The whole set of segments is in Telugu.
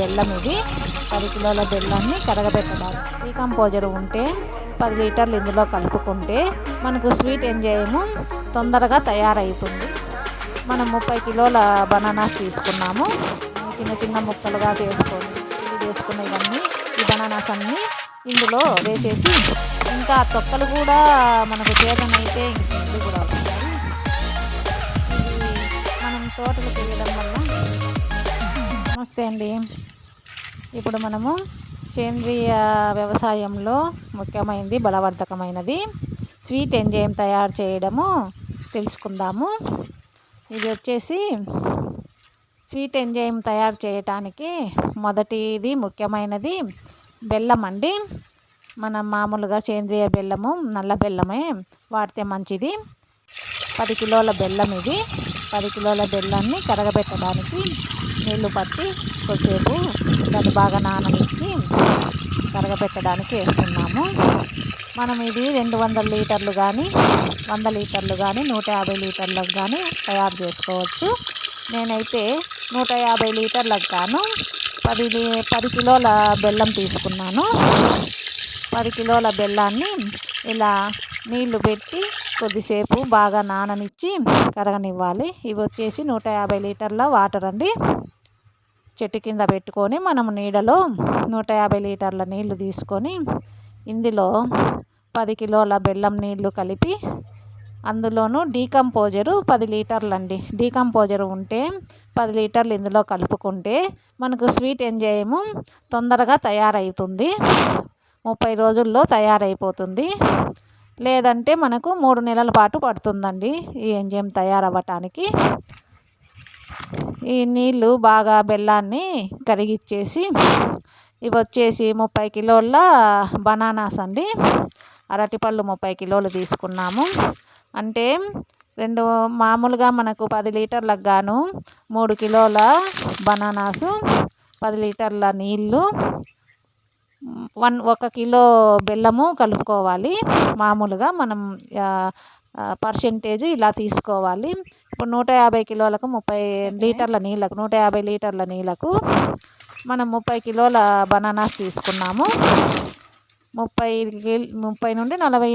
బెల్లం ఇది 10 కిలోల బెల్లాన్ని కరగబెట్టడానికి. డీకంపోజర్ ఉంటే 10 లీటర్లు ఇందులో కలుపుకుంటే మనకు స్వీట్ ఎంజైమ్ తొందరగా తయారవుతుంది. మనం 30 కిలోల బనానాస్ తీసుకున్నాము. చిన్న చిన్న ముక్కలుగా చేసుకొని చేసుకున్న ఇవన్నీ ఈ బనానాస్ అన్నీ ఇందులో వేసేసి, ఇంకా తొక్కలు కూడా మనకు చేతనైతే ఇంక కూడా అవుతాయి. ఇది మనం తోటలు వేయడం వల్ల. నమస్తే అండి. ఇప్పుడు మనము సేంద్రియ వ్యవసాయంలో ముఖ్యమైనది బలవర్ధకమైనది స్వీట్ ఎంజైమ్ తయారు చేయడము తెలుసుకుందాము. ఇది వచ్చేసి స్వీట్ ఎంజైమ్ తయారు చేయటానికి మొదటిది ముఖ్యమైనది బెల్లం అండి. మనం మామూలుగా సేంద్రియ బెల్లము నల్ల బెల్లమే వాడితే మంచిది. 10 కిలోల బెల్లం ఇది. 10 కిలోల బెల్లాన్ని కరగబెట్టడానికి నీళ్లు పట్టి కొద్దిసేపు దాన్ని బాగా నాననిచ్చి కరగబెట్టడానికి వేస్తున్నాము. మనం ఇది 200 లీటర్లు కానీ 100 లీటర్లు కానీ 150 లీటర్లకు కానీ తయారు చేసుకోవచ్చు. నేనైతే 150 లీటర్లకు గాను 10 కిలోల బెల్లం తీసుకున్నాను. 10 కిలోల బెల్లాన్ని ఇలా నీళ్లు పెట్టి కొద్దిసేపు బాగా నాననిచ్చి కరగనివ్వాలి. ఇవి వచ్చేసి 150 లీటర్ల వాటర్ అండి. చెట్టు కింద పెట్టుకొని మనం నీడలో 150 లీటర్ల నీళ్లు తీసుకొని ఇందులో 10 కిలోల బెల్లం నీళ్లు కలిపి అందులోనూ డీకంపోజరు 10 లీటర్లు అండి. డీకంపోజర్ ఉంటే 10 లీటర్లు ఇందులో కలుపుకుంటే మనకు స్వీట్ ఎంజైమ్ తొందరగా తయారవుతుంది. 30 రోజుల్లో తయారైపోతుంది. లేదంటే మనకు 3 నెలల పాటు పడుతుందండి ఈ ఎంజైమ్ తయారవ్వటానికి. ఈ నీళ్ళు బాగా బెల్లాన్ని కరిగిచ్చేసి ఇవి వచ్చేసి 30 కిలోల బనానాస్ అండి. అరటిపళ్ళు 30 కిలోలు తీసుకున్నాము. అంటే మామూలుగా మనకు 10 లీటర్లకు గాను 3 కిలోల బనానాసు, 10 లీటర్ల నీళ్ళు, 1 కిలో బెల్లము కలుపుకోవాలి. మామూలుగా మనం పర్సెంటేజ్ ఇలా తీసుకోవాలి. ఇప్పుడు 150 కిలోలకు 30 లీటర్ల నీళ్ళకు 150 లీటర్ల నీళ్ళకు మనం 30 కిలోల బనానాస్ తీసుకున్నాము. 30 నుండి 40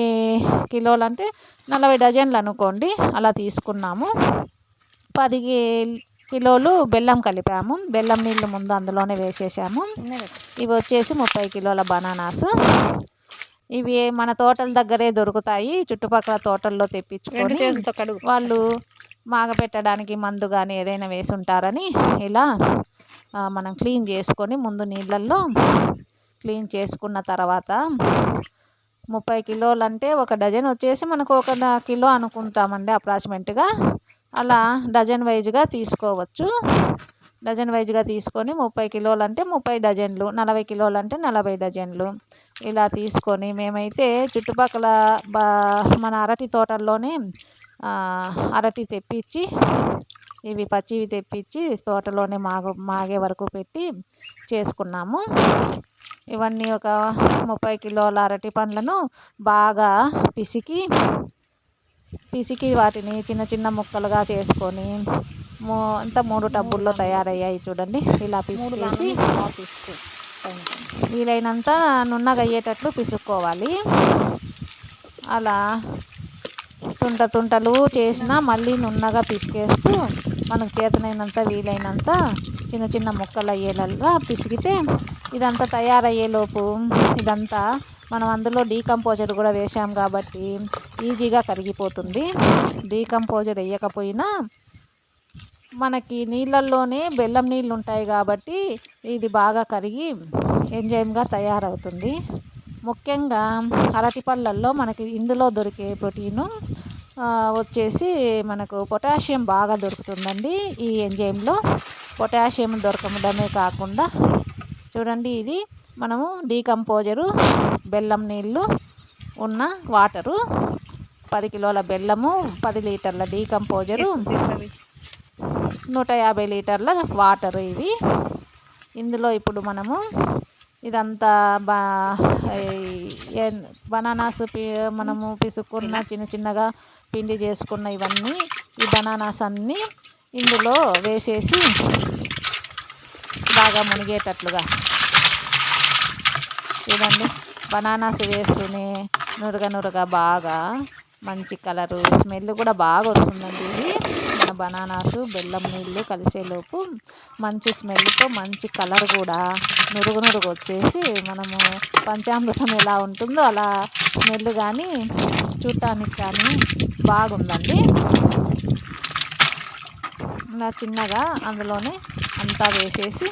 కిలోలు అంటే 40 డజన్లు అనుకోండి, అలా తీసుకున్నాము. 10 కిలోలు బెల్లం కలిపాము. బెల్లం నీళ్ళు ముందు అందులోనే వేసేసాము. ఇవి వచ్చేసి 30 కిలోల బనానాస్. ఇవి మన తోటల దగ్గరే దొరుకుతాయి. చుట్టుపక్కల తోటల్లో తెప్పించుకొని వాళ్ళు మాగపెట్టడానికి మందు కానీ ఏదైనా వేసి ఉంటారని ఇలా మనం క్లీన్ చేసుకొని ముందు నీళ్ళల్లో క్లీన్ చేసుకున్న తర్వాత 30 కిలోలు అంటే 1 డజన్ వచ్చేసి మనకు 1 కిలో అనుకుంటామండి అప్రాక్సిమేట్గా. అలా డజన్ వైజ్గా తీసుకోవచ్చు. డజన్ వైజ్గా తీసుకొని 30 కిలోలు అంటే 30 డజన్లు, 40 కిలోలు అంటే 40 డజన్లు ఇలా తీసుకొని మేమైతే చుట్టుపక్కల మన అరటి తోటల్లోనే అరటి తెప్పించి ఇవి పచ్చివి తెప్పించి తోటలోనే మాగే వరకు పెట్టి చేసుకున్నాము. ఇవన్నీ ఒక 30 కిలోల అరటి పండ్లను బాగా పిసికి వాటిని చిన్న చిన్న ముక్కలుగా చేసుకొని అంతా 3 టబ్బుల్లో తయారయ్యాయి చూడండి. ఇలా పిసికేసి వీలైనంత నున్నగా అయ్యేటట్లు పిసుక్కోవాలి. అలా తుంటలు చేసినా మళ్ళీ నున్నగా పిసికేస్తూ మనకు చేతనైనంత వీలైనంత చిన్న చిన్న ముక్కలు అయ్యేలాగా పిసికితే ఇదంతా తయారయ్యేలోపు ఇదంతా మనం అందులో డీకంపోజర్ కూడా వేసాం కాబట్టి ఈజీగా కరిగిపోతుంది. డీకంపోజర్ వేయకపోయినా మనకి నీళ్ళల్లోనే బెల్లం నీళ్ళు ఉంటాయి కాబట్టి ఇది బాగా కరిగి ఎంజైమ్గా తయారవుతుంది. ముఖ్యంగా అరటి పళ్ళల్లో మనకి ఇందులో దొరికే ప్రోటీను వచ్చేసి మనకు పొటాషియం బాగా దొరుకుతుందండి. ఈ ఎంజైమ్లో పొటాషియం దొరకడమే కాకుండా చూడండి, ఇది మనము డీకంపోజరు బెల్లం నీళ్ళు ఉన్న వాటరు 10 కిలోల బెల్లము, 10 లీటర్ల డీకంపోజరు, 150 లీటర్ల వాటరు ఇవి. ఇందులో ఇప్పుడు మనము ఇదంతా బనానాస్ మనము పిసుక్కున్న చిన్న చిన్నగా పిండి చేసుకున్న ఇవన్నీ ఈ బనానాస్ అన్నీ ఇందులో వేసేసి బాగా బాగా మునిగేటట్లుగా చూడండి. బనానాస్ వేస్తూనే నురగ బాగా మంచి కలరు స్మెల్ కూడా బాగా వస్తుందండి. ఇది మన బనానాసు బెల్లం నీళ్ళు కలిసేలోపు మంచి స్మెల్తో మంచి కలర్ కూడా నురుగు వచ్చేసి మనము పంచామృతం ఎలా ఉంటుందో అలా స్మెల్ కానీ చూడటానికి కానీ బాగుందండి. ఇలా చిన్నగా అందులోనే అంతా వేసేసి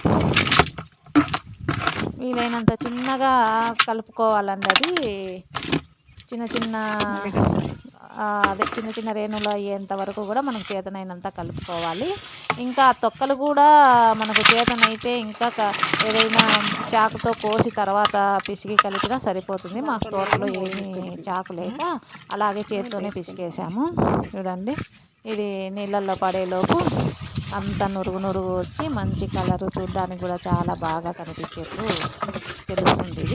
వీలైనంత చిన్నగా కలుపుకోవాలండి. అది చిన్న చిన్న చిన్న చిన్న రేణులు అయ్యేంత వరకు కూడా మనకు చేతనైనంత కలుపుకోవాలి. ఇంకా తొక్కలు కూడా మనకు చేతనైతే ఇంకా ఏదైనా చాకుతో కోసి తర్వాత పిసికి కలిపినా సరిపోతుంది. మాకు తోటలో ఏమీ చాకు లేక అలాగే చేత్తోనే పిసికేసాము. చూడండి, ఇది నీళ్ళల్లో పడేలోపు అంత నురుగు వచ్చి మంచి కలరు చూడడానికి కూడా చాలా బాగా కనిపించేట్లు తెలుస్తుంది.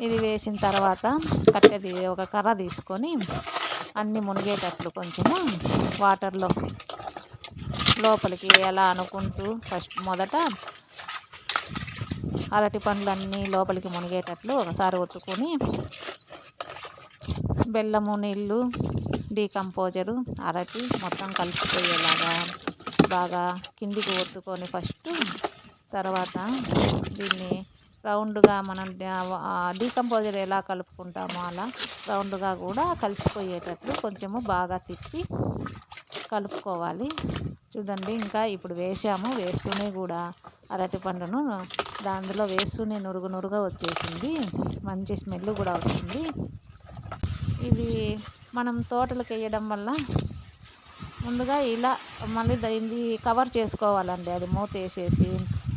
ఇది వేసిన తర్వాత కట్టెది ఒక కర్ర తీసుకొని అన్నీ మునిగేటట్లు కొంచెము వాటర్లో లోపలికి ఎలా అనుకుంటూ మొదట అరటి పండ్లన్నీ లోపలికి మునిగేటట్లు ఒకసారి ఒత్తుకొని బెల్లము నీళ్ళు డీకంపోజరు అరటి మొత్తం కలిసిపోయేలాగా బాగా కిందికి ఒత్తుకొని ఫస్ట్ తర్వాత దీన్ని రౌండ్గా మనం డీకంపోజర్ ఎలా కలుపుకుంటామో అలా రౌండ్గా కూడా కలిసిపోయేటట్లు కొంచెము బాగా తిప్పి కలుపుకోవాలి. చూడండి, ఇంకా ఇప్పుడు వేస్తూనే కూడా అరటి పండును దాంట్లో వేస్తూనే నురుగా వచ్చేసింది. మంచి స్మెల్ కూడా వస్తుంది. ఇది మనం తోటలకు వేయడం వల్ల ముందుగా ఇలా మళ్ళీ ఇది కవర్ చేసుకోవాలండి. అది మూత వేసేసి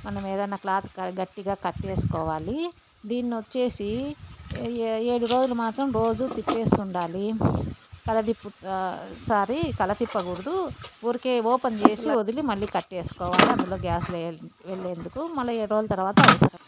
మనం ఏదైనా క్లాత్ గట్టిగా కట్టేసుకోవాలి. దీన్ని వచ్చేసి 7 రోజులు మాత్రం రోజు తిప్పేస్తుండాలి. కలతిప్పకూడదు. ఊరికే ఓపెన్ చేసి వదిలి మళ్ళీ కట్టేసుకోవాలి. అందులో గ్యాస్ వెళ్ళేందుకు మళ్ళీ 7 రోజుల తర్వాత అవసరం.